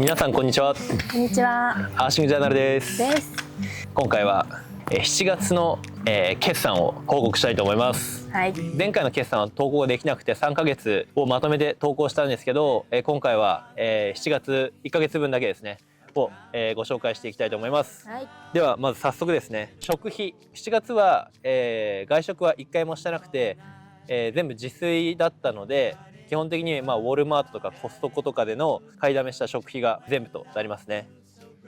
皆さんこんにちは。こんにちは。アーシングジャーナルです。今回は7月の決算を報告したいと思います。はい。前回の決算は投稿ができなくて3ヶ月をまとめて投稿したんですけど、今回は7月1ヶ月分だけですねをご紹介していきたいと思います。はい。ではまず早速ですね、食費7月は、外食は1回もしてなくて、全部自炊だったので、基本的にウォルマートとかコストコとかでの買いだめした食費が全部となりますね。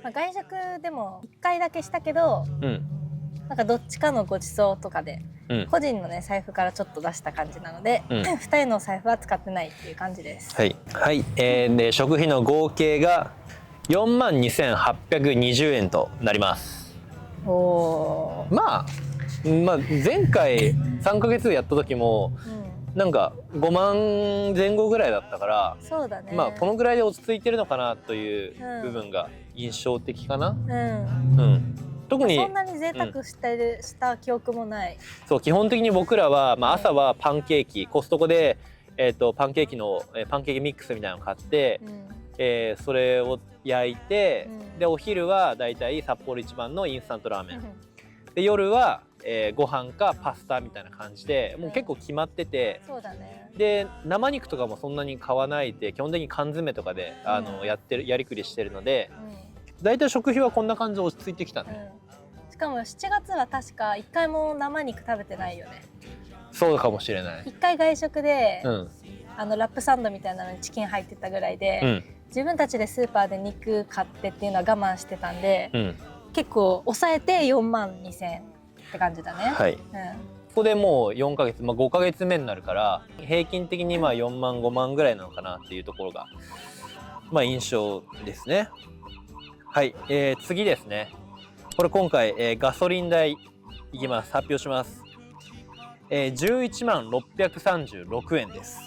外食でも1回だけしたけど、なんかどっちかのご馳走とかで、個人のね財布からちょっと出した感じなので、2人の財布は使ってないっていう感じです。はい、はい。で食費の合計が42,820円となります。まあ前回3ヶ月やった時も、なんか5万前後ぐらいだったから、そうだね、このぐらいで落ち着いてるのかなという部分が印象的かな。特にそんなに贅沢した記憶もない。そう、基本的に僕らは、朝はパンケーキ、コストコで、パンケーキミックスみたいなの買って、それを焼いて、でお昼はだいたい札幌一番のインスタントラーメン、で夜はご飯かパスタみたいな感じで、もう結構決まってて、そうだね。で生肉とかもそんなに買わないで、基本的に缶詰とかでやりくりしてるので、だいたい食費はこんな感じで落ち着いてきたね。しかも7月は確か1回も生肉食べてないよね。そうかもしれない。1回外食で、ラップサンドみたいなのにチキン入ってたぐらいで、自分たちでスーパーで肉買ってっていうのは我慢してたんで、結構抑えて42,000円って感じだね。はい。ここでもう4ヶ月、5ヶ月目になるから、平均的に4万5万ぐらいなのかなっていうところが印象ですね。はい、次ですね。これ今回、ガソリン代いきます。発表します。11万636円です。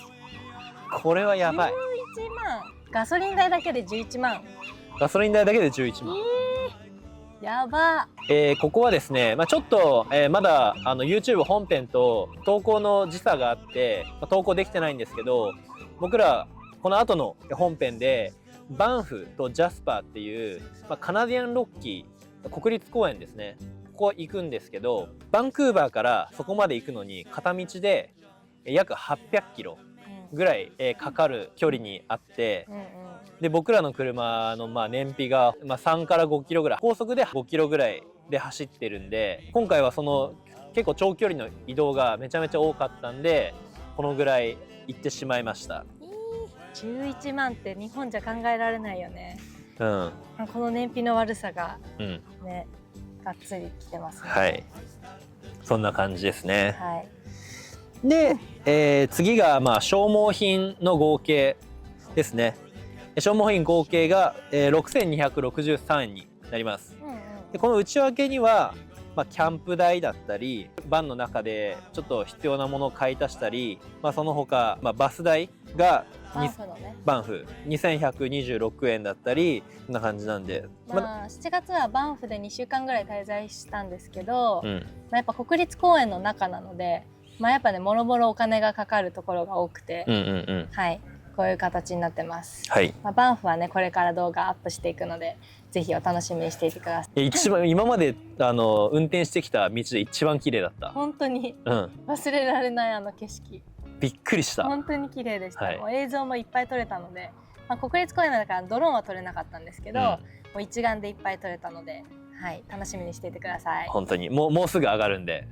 これはやばい。11万。ガソリン代だけで11万。ガソリン代だけで11万。やば。ここはですね、ちょっと、まだYouTube 本編と投稿の時差があって、投稿できてないんですけど、僕らこの後の本編でバンフとジャスパーっていう、カナディアンロッキー国立公園ですね、ここ行くんですけど、バンクーバーからそこまで行くのに片道で約800キロぐらいかかる距離にあって、で僕らの車の燃費が3から5キロぐらい、高速で5キロぐらいで走ってるんで、今回はその結構長距離の移動がめちゃめちゃ多かったんで、このぐらい行ってしまいました。11万って日本じゃ考えられないよね。この燃費の悪さがね、がっつりきてますね。はい、そんな感じですね。はい、で、次が消耗品の合計ですね。消耗品合計が6263円になります。でこの内訳には、キャンプ代だったり、バンの中でちょっと必要なものを買い足したり、その他、バス代がバンフ2126円だったり、こんな感じなんで、7月はバンフで2週間ぐらい滞在したんですけど、やっぱ国立公園の中なので、やっぱねもろもろお金がかかるところが多くて、はい、こういう形になってます。はい。バンフはねこれから動画アップしていくので、ぜひお楽しみにしていてください。一番今まで運転してきた道で一番綺麗だった。本当に、忘れられない景色。びっくりした。本当に綺麗でした。もう映像もいっぱい撮れたので、国立公園だからドローンは撮れなかったんですけど、もう一眼でいっぱい撮れたので、はい、楽しみにしていてください。本当にもうすぐ上がるんで、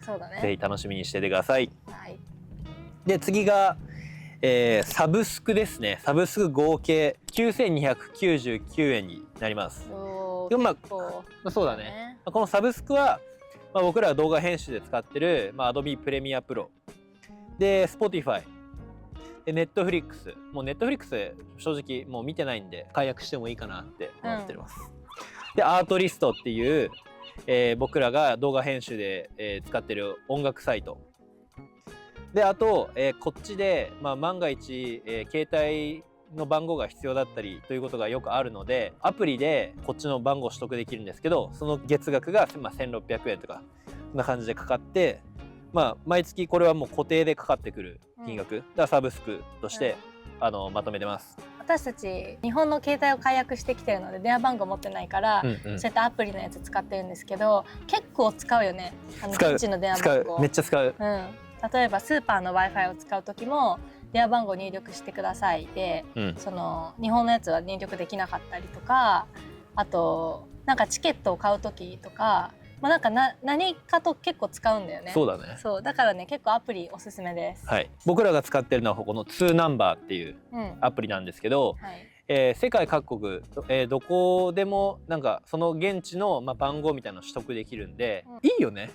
そうだね。ぜひ楽しみにしていてください。はい。で次が、サブスクですね。サブスク合計9299円になります。そうだね。このサブスクは、僕らは動画編集で使ってる、Adobe Premiere Pro で Spotify で Netflix、もう Netflix 正直もう見てないんで解約してもいいかなって思ってます。でアートリストっていう、僕らが動画編集で、使ってる音楽サイトで、あと、こっちで、万が一、携帯の番号が必要だったりということがよくあるので、アプリでこっちの番号を取得できるんですけど、その月額が、1600円とかこんな感じでかかって、毎月これはもう固定でかかってくる金額、サブスクとして、まとめてます。私たち日本の携帯を解約してきてるので電話番号持ってないから、そうやってアプリのやつ使ってるんですけど、結構使うよね。現地の電話番号めっちゃ使う。例えばスーパーの Wi-Fi を使う時も電話番号入力してくださいで、その日本のやつは入力できなかったりとか、あとなんかチケットを買う時とか、なんか何かと結構使うんだよね。そうだね。そうだからね、結構アプリおすすめです。はい。僕らが使ってるのはこの2ナンバーっていうアプリなんですけど、世界各国、どこでもなんかその現地の番号みたいなの取得できるんで、いいよね。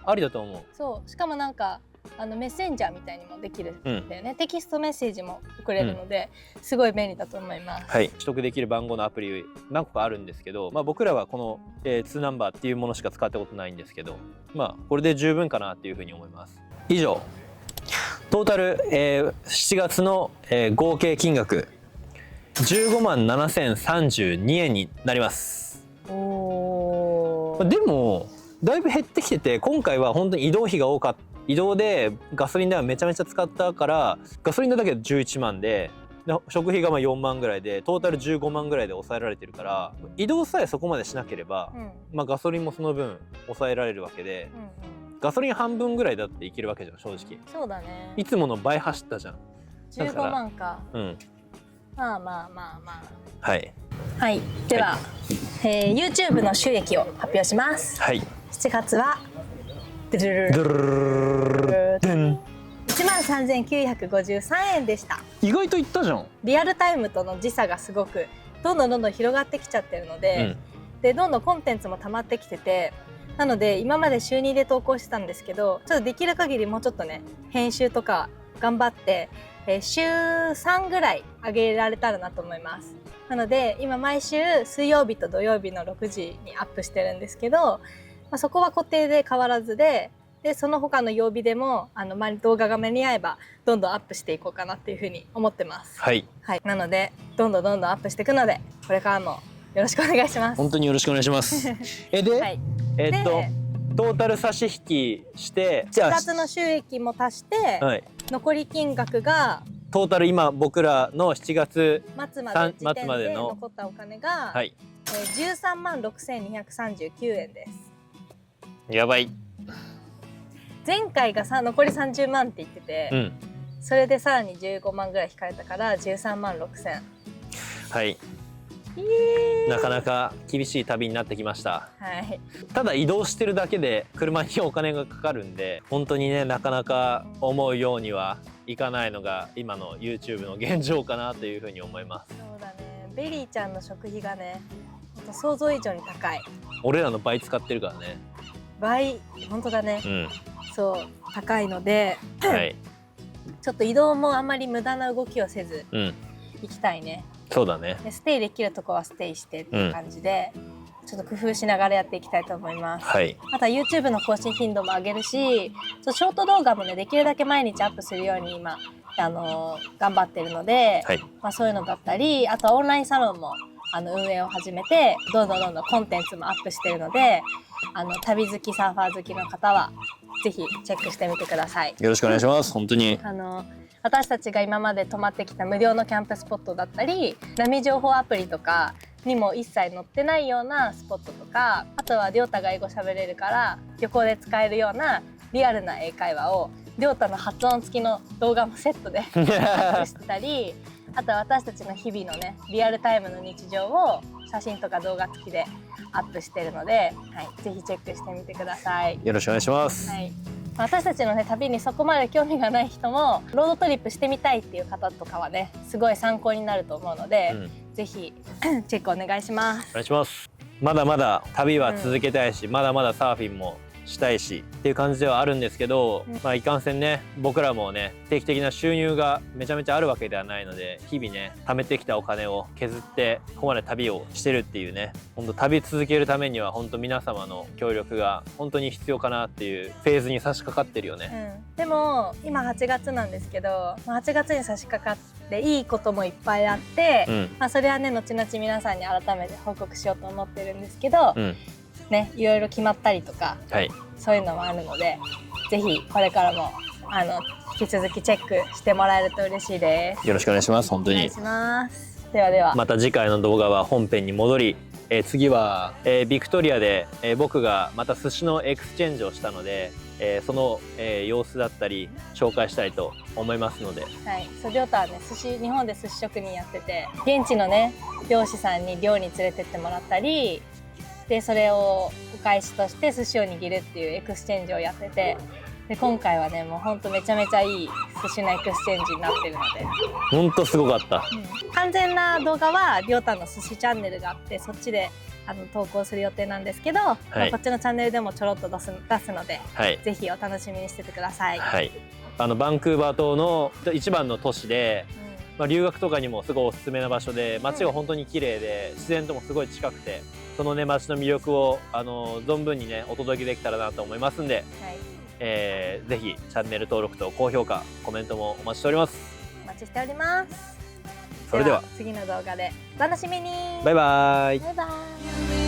ありだと思う。そうしかもなんかメッセンジャーみたいにもできるんだよね。テキストメッセージも送れるので、すごい便利だと思います。はい、取得できる番号のアプリ何個かあるんですけど、僕らはこの、2ナンバーっていうものしか使ったことないんですけど、これで十分かなっていうふうに思います。以上トータル、7月の、合計金額15万7032円になります。でもだいぶ減ってきてて、今回は本当に移動費が多かった。移動でガソリン代はめちゃめちゃ使ったから、ガソリン代だけで11万で食費が4万ぐらいでトータル15万ぐらいで抑えられてるから、移動さえそこまでしなければ、ガソリンもその分抑えられるわけで、ガソリン半分ぐらいだっていけるわけじゃん、正直。そうだね。いつもの倍走ったじゃん。15万か。まあ。はい。はい。では、YouTube の収益を発表します。はい。7月は13,953円でした。意外といったじゃん。リアルタイムとの時差がすごくどんどん広がってきちゃってるので、でどんどんコンテンツも溜まってきてて、なので今まで週2で投稿してたんですけど、ちょっとできる限りもうちょっとね、編集とか頑張って、週3ぐらい上げられたらなと思います。なので今毎週水曜日と土曜日の6時にアップしてるんですけど、そこは固定で変わらずで、その他の曜日でも動画が間に合えばどんどんアップしていこうかなっていうふうに思ってます。はい。なのでどんどんアップしていくので、これからもよろしくお願いします。本当によろしくお願いします。で、トータル差し引きして7月の収益も足して、残り金額がトータル今僕らの7月末までの残ったお金が、13万6239円です。やばい。前回が残り30万って言ってて、それでさらに15万ぐらい引かれたから13万6000。はい。なかなか厳しい旅になってきました。はい。ただ移動してるだけで車にお金がかかるんで、本当にね、なかなか思うようにはいかないのが今の YouTube の現状かなというふうに思います。そうだね。ベリーちゃんの食費がね、想像以上に高い。俺らの倍使ってるからね。倍、本当だね。そう高いので、ちょっと移動もあんまり無駄な動きをせず行きたいね。そうだね。ステイできるとこはステイしてっていう感じで、ちょっと工夫しながらやっていきたいと思います。あとは YouTube の更新頻度も上げるし、ショート動画もね、できるだけ毎日アップするように今頑張ってるので、そういうのだったり、あとはオンラインサロンも運営を始めて、どんどんコンテンツもアップしてるので、旅好きサーファー好きの方はぜひチェックしてみてください。よろしくお願いします。本当に私たちが今まで泊まってきた無料のキャンプスポットだったり、波情報アプリとかにも一切載ってないようなスポットとか、あとはりょうたが英語喋れるから旅行で使えるようなリアルな英会話をりょうたの発音付きの動画もセットでアップしてたり、あとは私たちの日々のね、リアルタイムの日常を写真とか動画付きでアップしてるので、ぜひチェックしてみてください。よろしくお願いします。私たちのね、旅にそこまで興味がない人もロードトリップしてみたいっていう方とかはね、すごい参考になると思うので、ぜひチェックお願いします。お願いします。まだまだ旅は続けたいし、まだまだサーフィンもしたいしっていう感じではあるんですけど、いかんせんね、僕らもね、定期的な収入がめちゃめちゃあるわけではないので、日々ね、貯めてきたお金を削ってここまで旅をしてるっていうね、本当旅続けるためには本当皆様の協力が本当に必要かなっていうフェーズに差し掛かってるよね。でも今8月なんですけど、8月に差し掛かっていいこともいっぱいあって、それはね、後々皆さんに改めて報告しようと思ってるんですけど、ね、いろいろ決まったりとか、そういうのもあるので、ぜひこれからも引き続きチェックしてもらえると嬉しいです。よろしくお願いします。本当に。お願いします。ではでは。また次回の動画は本編に戻り、次は、ビクトリアで、僕がまた寿司のエクスチェンジをしたので、その、様子だったり紹介したいと思いますので。はい、そうりょうたはね日本で寿司職人やってて、現地のね漁師さんに漁に連れてってもらったりで、それをお返しとして寿司を握るっていうエクスチェンジをやってて、で今回はねもうほんとめちゃめちゃいい寿司のエクスチェンジになってるので、ほんとすごかった、完全な動画はりょうたの寿司チャンネルがあって、そっちで投稿する予定なんですけど、まあ、こっちのチャンネルでもちょろっと出すので、ぜひお楽しみにしててください。はい、バンクーバー島の一番の都市で、まあ、留学とかにもすごいおすすめな場所で、街が本当に綺麗で自然ともすごい近くて、そのね街の魅力を存分にねお届けできたらなと思いますんで、ぜひチャンネル登録と高評価、コメントもお待ちしております。お待ちしております。それでは次の動画でお楽しみに。バイバイ。バイバイ。